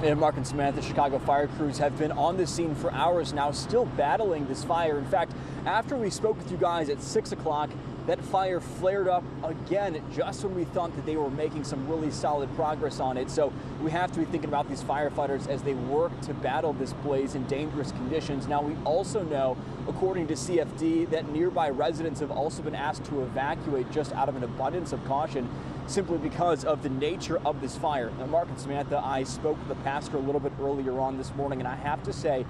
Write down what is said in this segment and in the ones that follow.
And Mark and Samantha, Chicago fire crews have been on the scene for hours now, still battling this fire. In fact, after we spoke with you guys at 6 o'clock, that fire flared up again just when we thought that they were making some really solid progress on it. So we have to be thinking about these firefighters as they work to battle this blaze in dangerous conditions. Now, we also know, according to CFD, that nearby residents have also been asked to evacuate just out of an abundance of caution, simply because of the nature of this fire. Now, Mark and Samantha, I spoke with the pastor a little bit earlier on this morning, and I have to say,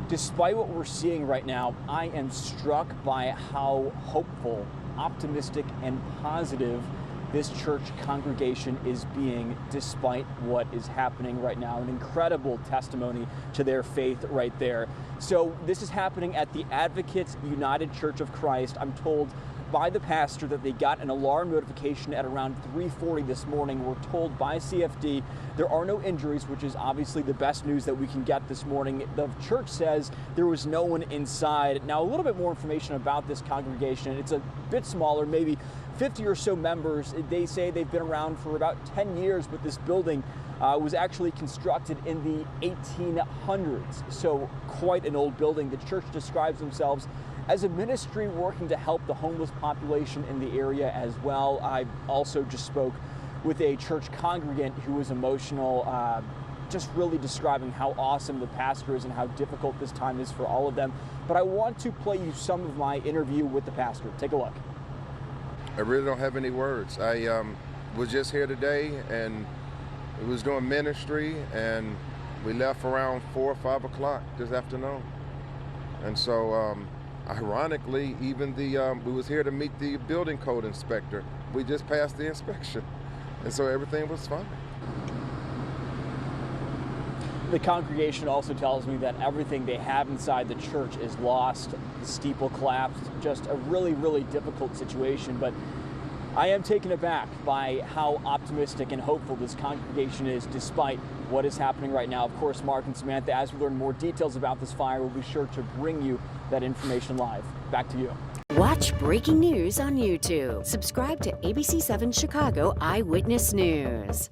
despite what we're seeing right now, I am struck by how hopeful, optimistic, and positive this church congregation is being despite what is happening right now. An incredible testimony to their faith right there. So this is happening at the Advocates United Church of Christ. I'm told by the pastor that they got an alarm notification at around 3:40 this morning. We're told by CFD there are no injuries, which is obviously the best news that we can get this morning. The church says there was no one inside. Now, a little bit more information about this congregation. It's a bit smaller, maybe 50 or so members. They say they've been around for about 10 years, but this building was actually constructed in the 1800s, so quite an old building. The church describes themselves as a ministry working to help the homeless population in the area as well. I also just spoke with a church congregant who was emotional, just really describing how awesome the pastor is and how difficult this time is for all of them. But I want to play you some of my interview with the pastor. Take a look. I really don't have any words. I was just here today and we was doing ministry, and we left around 4 or 5 o'clock this afternoon. And so, ironically, even we was here to meet the building code inspector. We just passed the inspection, and so everything was fine. The congregation also tells me that everything they have inside the church is lost. The steeple collapsed. Just a really, really difficult situation. But I am taken aback by how optimistic and hopeful this congregation is despite what is happening right now. Of course, Mark and Samantha, as we learn more details about this fire, we'll be sure to bring you that information live. Back to you. Watch breaking news on YouTube. Subscribe to ABC7 Chicago Eyewitness News.